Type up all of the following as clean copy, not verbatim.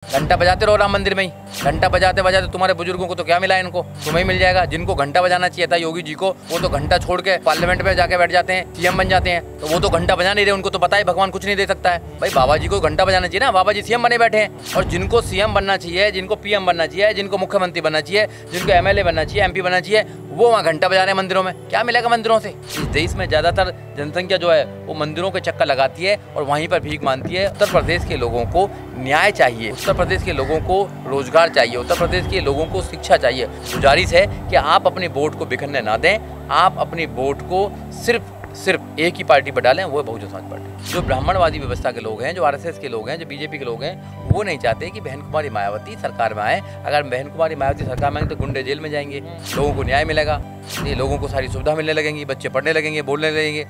घंटा बजाते रहो राम मंदिर में ही, घंटा बजाते बजाते तुम्हारे बुजुर्गों को तो क्या मिला है, इनको तुम्हें मिल जाएगा। जिनको घंटा बजाना चाहिए था योगी जी को, वो तो घंटा छोड़ के पार्लियामेंट में जाके बैठ जाते हैं, सीएम बन जाते हैं। तो वो तो घंटा बजा नहीं रहे, उनको तो पता है भगवान कुछ नहीं दे सकता है। भाई बाबा जी को घंटा बजाना चाहिए ना, बाबा जी सीएम बने बैठे हैं। और जिनको सीएम बनना चाहिए, जिनको पीएम बनना चाहिए, जिनको मुख्यमंत्री बनना चाहिए, जिनको एमएलए बनना चाहिए, एमपी बनना चाहिए, वो वहाँ घंटा बजा रहे हैं मंदिरों में। क्या मिलेगा मंदिरों से? इस देश में ज्यादातर जनसंख्या जो है वो मंदिरों के चक्कर लगाती है और वहीं पर भीख मांगती है। उत्तर प्रदेश के लोगों को न्याय चाहिए, उत्तर प्रदेश के लोगों को रोजगार चाहिए, उत्तर प्रदेश के लोगों को शिक्षा चाहिए। गुजारिश है कि आप अपने वोट को बिखरने ना दें, आप अपने वोट को सिर्फ एक ही पार्टी पर डालें, वो है बहुजन समाज पार्टी। जो ब्राह्मणवादी व्यवस्था के लोग हैं, जो आरएसएस के लोग हैं, जो बीजेपी के लोग हैं, वो नहीं चाहते कि बहन कुमारी मायावती सरकार में आए। अगर बहन कुमारी मायावती सरकार में आएंगे तो गुंडे जेल में जाएंगे, लोगों को न्याय मिलेगा, ये लोगों को सारी सुविधा मिलने लगेंगी, बच्चे पढ़ने लगेंगे, बोलने लगेंगे।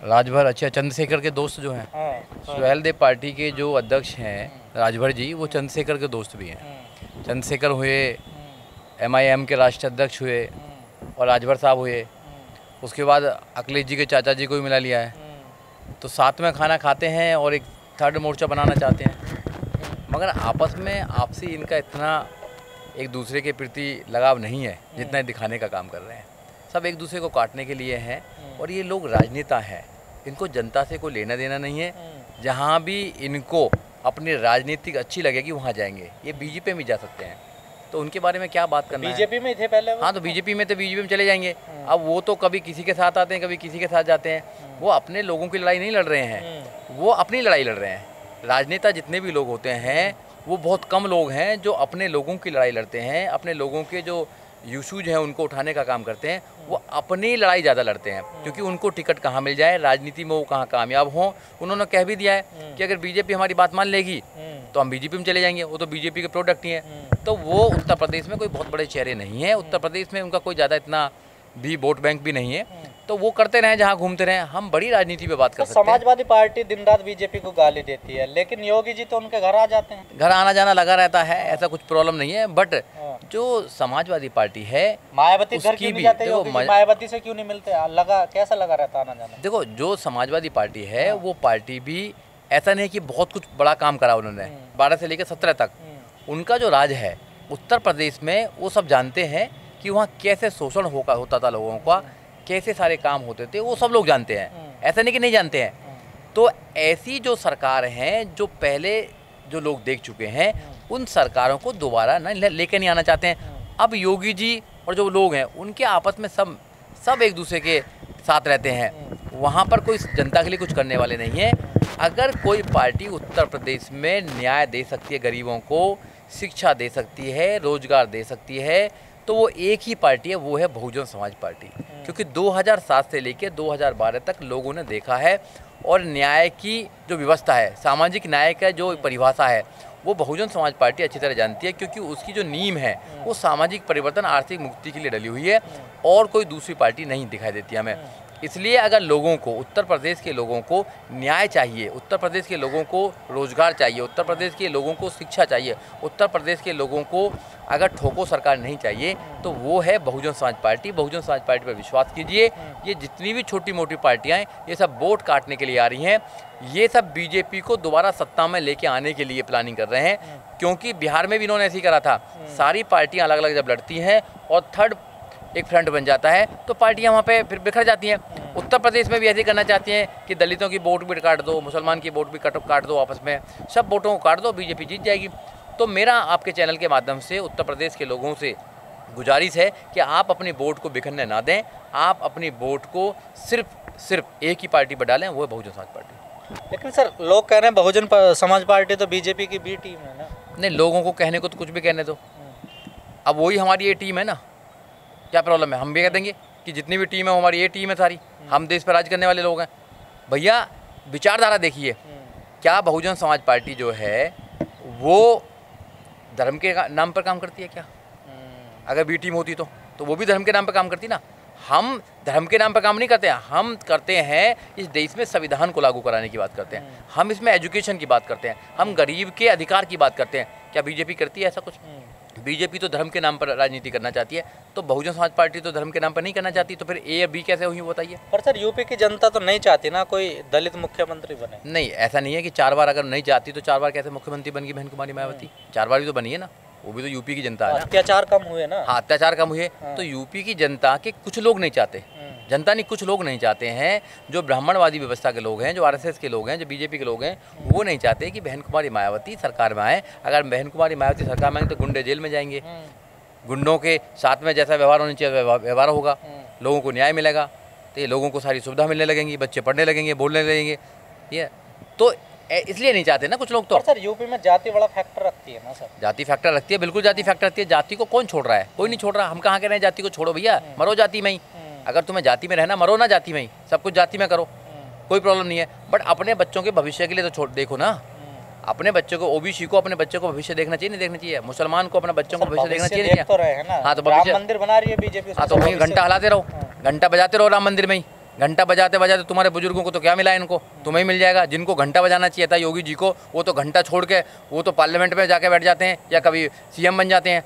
राजभर अच्छा चंद्रशेखर के दोस्त जो हैं, सुहेलदेव पार्टी के जो अध्यक्ष हैं राजभर जी, वो चंद्रशेखर के दोस्त भी हैं। चंद्रशेखर हुए MIM के राष्ट्रीय अध्यक्ष हुए और राजभर साहब हुए, उसके बाद अखिलेश जी के चाचा जी को भी मिला लिया है। तो साथ में खाना खाते हैं और एक थर्ड मोर्चा बनाना चाहते हैं, मगर आपस में आपसी इनका इतना एक दूसरे के प्रति लगाव नहीं है जितना दिखाने का काम कर रहे हैं। सब एक दूसरे को काटने के लिए हैं और ये लोग राजनेता हैं, इनको जनता से कोई लेना देना नहीं है। जहाँ भी इनको अपनी राजनीतिक अच्छी लगेगी वहाँ जाएंगे। ये बीजेपी में जा सकते हैं, तो उनके बारे में क्या बात करना है? बीजेपी में थे पहले वो? हाँ, तो बीजेपी में चले जाएंगे। अब वो तो कभी किसी के साथ आते हैं, कभी किसी के साथ जाते हैं। वो अपने लोगों की लड़ाई नहीं लड़ रहे हैं, वो अपनी लड़ाई लड़ रहे हैं। राजनेता जितने भी लोग होते हैं वो बहुत कम लोग हैं जो अपने लोगों की लड़ाई लड़ते हैं, अपने लोगों के जो इशूज हैं उनको उठाने का काम करते हैं। वो अपनी लड़ाई ज़्यादा लड़ते हैं, क्योंकि उनको टिकट कहाँ मिल जाए, राजनीति में वो कहाँ कामयाब हों। उन्होंने कह भी दिया है कि अगर बीजेपी हमारी बात मान लेगी तो हम बीजेपी में चले जाएंगे, वो तो बीजेपी के प्रोडक्ट ही हैं। तो वो उत्तर प्रदेश में कोई बहुत बड़े चेहरे नहीं हैं, उत्तर प्रदेश में उनका कोई ज़्यादा इतना भी वोट बैंक भी नहीं है। तो वो करते रहें जहाँ घूमते रहें, हम बड़ी राजनीति पे बात कर सकते हैं। समाजवादी पार्टी दिन रात बीजेपी को गाली देती है, लेकिन योगी जी तो उनके घर आ जाते हैं। घर आना जाना लगा रहता है, ऐसा कुछ प्रॉब्लम नहीं है। बट जो समाजवादी पार्टी है, मायावती घर क्यों नहीं जाते? मायावती से क्यों नहीं मिलते? लगा कैसा लगा रहता आना जाना? देखो, जो समाजवादी पार्टी है वो पार्टी भी ऐसा नहीं कि बहुत कुछ बड़ा काम करा उन्होंने। 12 से लेकर 17 तक उनका जो राज है उत्तर प्रदेश में, वो सब जानते हैं कि वहाँ कैसे शोषण होता था लोगों का, कैसे सारे काम होते थे, वो सब लोग जानते हैं। ऐसा नहीं कि नहीं जानते हैं। तो ऐसी जो सरकार हैं, जो पहले जो लोग देख चुके हैं, उन सरकारों को दोबारा ना लेके नहीं आना चाहते हैं। अब योगी जी और जो लोग हैं उनके आपस में सब एक दूसरे के साथ रहते हैं, वहाँ पर कोई जनता के लिए कुछ करने वाले नहीं है। अगर कोई पार्टी उत्तर प्रदेश में न्याय दे सकती है, गरीबों को शिक्षा दे सकती है, रोजगार दे सकती है, तो वो एक ही पार्टी है, वो है बहुजन समाज पार्टी। क्योंकि 2007 से लेकर 2012 तक लोगों ने देखा है, और न्याय की जो व्यवस्था है, सामाजिक न्याय का जो परिभाषा है, वो बहुजन समाज पार्टी अच्छी तरह जानती है। क्योंकि उसकी जो नींव है वो सामाजिक परिवर्तन, आर्थिक मुक्ति के लिए डली हुई है, और कोई दूसरी पार्टी नहीं दिखाई देती हमें। इसलिए अगर लोगों को, उत्तर प्रदेश के लोगों को न्याय चाहिए, उत्तर प्रदेश के लोगों को रोजगार चाहिए, उत्तर प्रदेश के लोगों को शिक्षा चाहिए, उत्तर प्रदेश के लोगों को अगर ठोको सरकार नहीं चाहिए, तो वो है बहुजन समाज पार्टी। बहुजन समाज पार्टी पर विश्वास कीजिए। ये जितनी भी छोटी मोटी पार्टियां हैं, ये सब वोट काटने के लिए आ रही हैं। ये सब बीजेपी को दोबारा सत्ता में लेके आने के लिए प्लानिंग कर रहे हैं। क्योंकि बिहार में भी इन्होंने ऐसे ही करा था। सारी पार्टियाँ अलग अलग जब लड़ती हैं और थर्ड एक फ्रंट बन जाता है, तो पार्टियां वहाँ पे फिर बिखर जाती हैं। उत्तर प्रदेश में भी ऐसे करना चाहती हैं कि दलितों की वोट भी काट दो, मुसलमान की वोट भी काट दो, आपस में सब वोटों को काट दो, बीजेपी जीत जाएगी। तो मेरा आपके चैनल के माध्यम से उत्तर प्रदेश के लोगों से गुजारिश है कि आप अपनी वोट को बिखरने ना दें, आप अपनी वोट को सिर्फ एक ही पार्टी पर डालें, वो है बहुजन समाज पार्टी। लेकिन सर, लोग कह रहे हैं बहुजन समाज पार्टी तो बीजेपी की बी टीम है ना? नहीं, लोगों को कहने को तो कुछ भी कहने दो। अब वही हमारी ये टीम है ना, क्या प्रॉब्लम है? हम भी कह देंगे कि जितनी भी टीम है हमारी ये टीम है सारी, हम देश पर राज करने वाले लोग हैं। भैया विचारधारा देखिए, क्या बहुजन समाज पार्टी जो है वो धर्म के नाम पर काम करती है क्या? अगर बी टीम होती तो वो भी धर्म के नाम पर काम करती ना। हम धर्म के नाम पर काम नहीं करते हैं, हम करते हैं इस देश में संविधान को लागू कराने की बात करते हैं, हम इसमें एजुकेशन की बात करते हैं, हम गरीब के अधिकार की बात करते हैं। क्या बीजेपी करती है ऐसा कुछ? बीजेपी तो धर्म के नाम पर राजनीति करना चाहती है, तो बहुजन समाज पार्टी तो धर्म के नाम पर नहीं करना चाहती, तो फिर ए या बी कैसे हुई बताइए। पर सर यूपी की जनता तो नहीं चाहती ना कोई दलित मुख्यमंत्री बने। नहीं, ऐसा नहीं है कि 4 बार अगर नहीं चाहती तो 4 बार कैसे मुख्यमंत्री बन गई बहन कुमारी मायावती। 4 बार भी तो बनी है ना, वो भी तो यूपी की जनता है ना। अत्याचार कम हुए ना। हाँ, अत्याचार कम हुए। तो यूपी की जनता के कुछ लोग नहीं चाहते, जनता नहीं, कुछ लोग नहीं चाहते हैं, जो ब्राह्मणवादी व्यवस्था के लोग हैं, जो आरएसएस के लोग हैं, जो बीजेपी के लोग हैं, वो नहीं चाहते कि बहन कुमारी मायावती सरकार में आए। अगर बहन कुमारी मायावती सरकार में आएंगे तो गुंडे जेल में जाएंगे, गुंडों के साथ में जैसा व्यवहार होना चाहिए व्यवहार होगा, लोगों को न्याय मिलेगा, तो ये लोगों को सारी सुविधा मिलने लगेंगी, बच्चे पढ़ने लगेंगे, बोलने लगेंगे। ये तो इसलिए नहीं चाहते ना कुछ लोग। तो सर यूपी में जाति बड़ा फैक्टर रखती है ना सर। जाति फैक्टर रखती है, बिल्कुल जाति फैक्टर रखती है। जाति को कौन छोड़ रहा है? कोई नहीं छोड़ रहा। हम कहाँ कह रहे हैं जाति को छोड़ो भैया, मरो जाति में ही। अगर तुम्हें जाति में रहना, मरो ना जाति में ही, सब कुछ जाति में करो, कोई प्रॉब्लम नहीं है। बट अपने बच्चों के भविष्य के लिए तो छोड़ देखो ना। अपने बच्चों को, ओबीसी को अपने बच्चों को भविष्य देखना चाहिए, नहीं देखना चाहिए? मुसलमान को अपने बच्चों को भविष्य देखना चाहिए। तो रहे हैं ना। हाँ, तो राम मंदिर बना रही है बीजेपी। हाँ, तो वहीं घंटा हिलाते रहो, घंटा बजाते रहो राम मंदिर में ही। घंटा बजाते बजाते तुम्हारे बुजुर्गों को तो क्या मिला है? इनको तुम्हें मिल जाएगा। जिनको घंटा बजाना चाहिए था योगी जी को, वो तो घंटा छोड़ के वो तो पार्लियामेंट में जाके बैठ जाते हैं या कभी सीएम बन जाते हैं,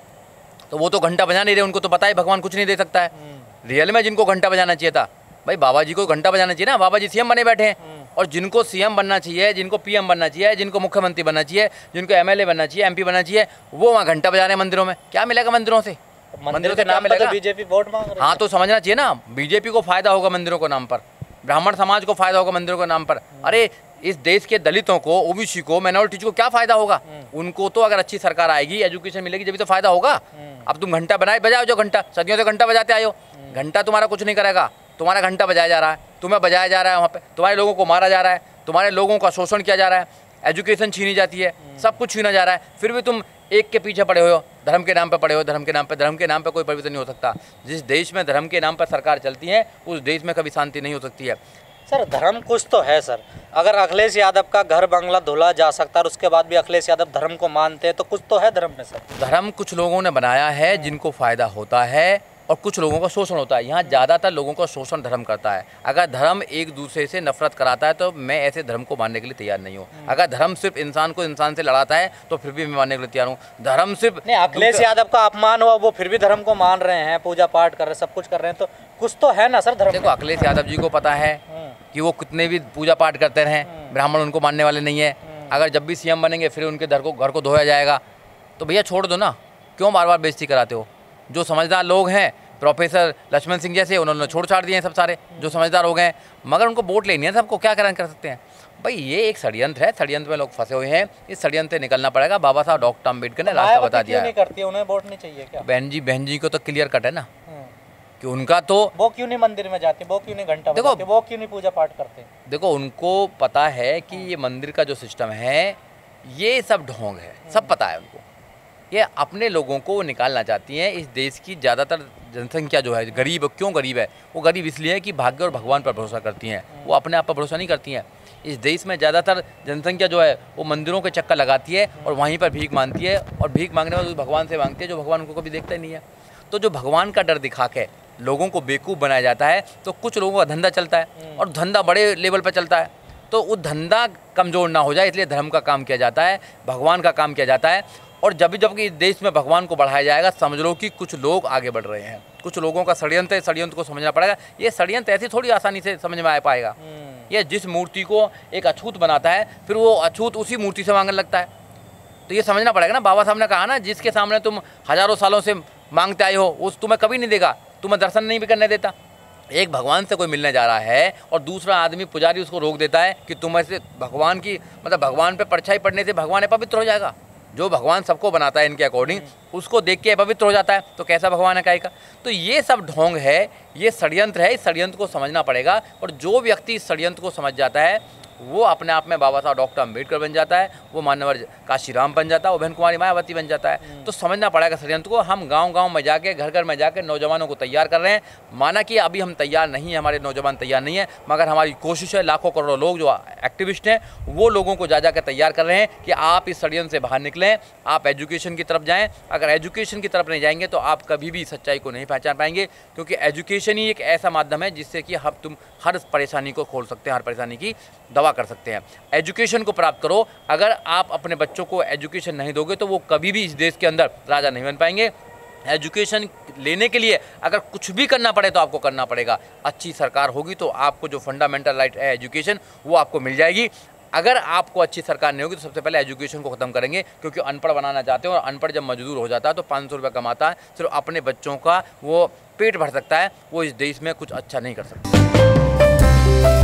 तो वो तो घंटा बजा नहीं रहे। उनको तो पता है भगवान कुछ नहीं दे सकता है। रियल में जिनको घंटा बजाना चाहिए था, भाई बाबा जी को घंटा बजाना चाहिए ना। बाबा जी सीएम बने बैठे हैं, और जिनको सीएम बनना चाहिए, जिनको पीएम बनना चाहिए, जिनको मुख्यमंत्री बनना चाहिए, जिनको एमएलए बनना चाहिए, एमपी बनना चाहिए, वो वहाँ घंटा बजा रहे हैं मंदिरों में। क्या मिलेगा मंदिरों से? मंदिरों से नाम मिलेगा। बीजेपी वोट मांग रही है। हाँ, तो समझना चाहिए ना, बीजेपी को फायदा होगा मंदिरों के नाम पर, ब्राह्मण समाज को फायदा होगा मंदिरों के नाम पर। अरे इस देश के दलितों को, ओबीसी को, माइनॉरिटीज को क्या फायदा होगा? उनको तो अगर अच्छी सरकार आएगी, एजुकेशन मिलेगी, जब भी तो फायदा होगा। अब तुम घंटा बजाओ, जो घंटा सदियों से घंटा बजाते आए हो, घंटा तुम्हारा कुछ नहीं करेगा। तुम्हारा घंटा बजाया जा रहा है, तुम्हें बजाया जा रहा है, वहाँ पे तुम्हारे लोगों को मारा जा रहा है, तुम्हारे लोगों का शोषण किया जा रहा है, एजुकेशन छीनी जाती है, सब कुछ छीना जा रहा है, फिर भी तुम एक के पीछे पड़े हो, धर्म के नाम पे पड़े हो। धर्म के नाम पे कोई परिवर्तन नहीं हो सकता। जिस देश में धर्म के नाम पर सरकार चलती है, उस देश में कभी शांति नहीं हो सकती है। सर धर्म कुछ तो है सर। अगर अखिलेश यादव का घर बंगला धुला जा सकता है और उसके बाद भी अखिलेश यादव धर्म को मानते हैं, तो कुछ तो है धर्म में सर। धर्म कुछ लोगों ने बनाया है जिनको फायदा होता है, और कुछ लोगों का शोषण होता है। यहाँ ज़्यादातर लोगों का शोषण धर्म करता है। अगर धर्म एक दूसरे से नफरत कराता है तो मैं ऐसे धर्म को मानने के लिए तैयार नहीं हूँ। अगर धर्म सिर्फ इंसान को इंसान से लड़ाता है तो फिर भी मैं मानने के लिए तैयार हूँ। धर्म सिर्फ नहीं, अखिलेश यादव का अपमान हुआ, वो फिर भी धर्म को मान रहे हैं, पूजा पाठ कर रहे हैं, सब कुछ कर रहे हैं, तो कुछ तो है ना सर धर्म। देखो, अखिलेश यादव जी को पता है कि वो कितने भी पूजा पाठ करते रहें, ब्राह्मण उनको मानने वाले नहीं है। अगर जब भी सीएम बनेंगे फिर उनके घर को धोया जाएगा, तो भैया छोड़ दो ना, क्यों बार बार बेइज्जती कराते हो? जो समझदार लोग हैं, प्रोफेसर लक्ष्मण सिंह जैसे, उन्होंने छोड़ छाड़ दिए हैं सब सारे, जो समझदार हो गए, मगर उनको वोट लेनी है, सबको क्या कर सकते हैं? भाई ये एक षड्यंत्र है, षड्यंत्र में लोग फंसे हुए हैं, इस षड्यंत्र से निकलना पड़ेगा। बाबा साहब डॉक्टर अम्बेडकर ने रास्ता बता दिया है। नहीं करती है, उन्हें वोट नहीं चाहिए क्या? बहन जी को तो क्लियर कट है ना कि उनका तो, वो क्यों नहीं मंदिर में जाते, वो क्यों नहीं घंटा बजाते, वो क्यों नहीं पूजा पाठ करते? देखो, उनको पता है कि ये मंदिर का जो सिस्टम है ये सब ढोंग है, सब पता है उनको। ये अपने लोगों को निकालना चाहती हैं। इस देश की ज़्यादातर जनसंख्या जो है गरीब, क्यों गरीब है? वो गरीब इसलिए है कि भाग्य और भगवान पर भरोसा करती हैं, वो अपने आप पर भरोसा नहीं करती हैं। इस देश में ज़्यादातर जनसंख्या जो है वो मंदिरों के चक्कर लगाती है और वहीं पर भीख मांगती है, और भीख मांगने में भगवान से मांगती है, जो भगवान उनको कभी देखता ही नहीं है। तो जो भगवान का डर दिखा के लोगों को बेवकूफ़ बनाया जाता है, तो कुछ लोगों का धंधा चलता है, और धंधा बड़े लेवल पर चलता है, तो वो धंधा कमज़ोर ना हो जाए इसलिए धर्म का काम किया जाता है, भगवान का काम किया जाता है। और जब कि इस देश में भगवान को बढ़ाया जाएगा, समझ लो कि कुछ लोग आगे बढ़ रहे हैं, कुछ लोगों का षड्यंत्र है, षड्यंत्र को समझना पड़ेगा। ये षड्यंत्र ऐसी थोड़ी आसानी से समझ में आ पाएगा। ये जिस मूर्ति को एक अछूत बनाता है, फिर वो अछूत उसी मूर्ति से मांगने लगता है, तो ये समझना पड़ेगा ना। बाबा साहब ने कहा ना, जिसके सामने तुम हजारों सालों से मांगते आए हो, उस तुम्हें कभी नहीं देगा, तुम्हें दर्शन नहीं भी करने देता। एक भगवान से कोई मिलने जा रहा है और दूसरा आदमी पुजारी उसको रोक देता है कि तुम ऐसे भगवान की, मतलब भगवान पे परछाई पड़ने से भगवान पवित्र हो जाएगा। जो भगवान सबको बनाता है इनके अकॉर्डिंग, उसको देख के पवित्र हो जाता है, तो कैसा भगवान है काहे का? तो ये सब ढोंग है, ये षड्यंत्र है। इस षड्यंत्र को समझना पड़ेगा, और जो व्यक्ति इस षड्यंत्र को समझ जाता है वो अपने आप में बाबा साहब डॉक्टर अम्बेडकर बन जाता है, वो मान्यवर काशीराम बन जाता है, वो बहन कुमारी मायावती बन जाता है। तो समझना पड़ेगा षड्यंत्र को। हम गांव-गांव में जाके, घर-घर में जाके नौजवानों को तैयार कर रहे हैं। माना कि अभी हम तैयार नहीं हैं, हमारे नौजवान तैयार नहीं है, मगर हमारी कोशिश है। लाखों करोड़ों लोग जो एक्टिविस्ट हैं वो लोगों को जा कर तैयार कर रहे हैं कि आप इस षड्यंत्र से बाहर निकलें, आप एजुकेशन की तरफ जाएं। अगर एजुकेशन की तरफ नहीं जाएंगे तो आप कभी भी सच्चाई को नहीं पहचान पाएंगे, क्योंकि एजुकेशन ही एक ऐसा माध्यम है जिससे कि तुम हर परेशानी को खोल सकते हैं, हर परेशानी की दवा कर सकते हैं। एजुकेशन को प्राप्त करो। अगर आप अपने बच्चों को एजुकेशन नहीं दोगे तो वो कभी भी इस देश के अंदर राजा नहीं बन पाएंगे। एजुकेशन लेने के लिए अगर कुछ भी करना पड़े तो आपको करना पड़ेगा। अच्छी सरकार होगी तो आपको जो फंडामेंटल राइट है एजुकेशन वो आपको मिल जाएगी। अगर आपको अच्छी सरकार नहीं होगी तो सबसे पहले एजुकेशन को ख़त्म करेंगे, क्योंकि अनपढ़ बनाना चाहते हैं और अनपढ़ जब मजदूर हो जाता है तो 500 रुपये कमाता है, सिर्फ अपने बच्चों का वो पेट भर सकता है, वो इस देश में कुछ अच्छा नहीं कर सकता।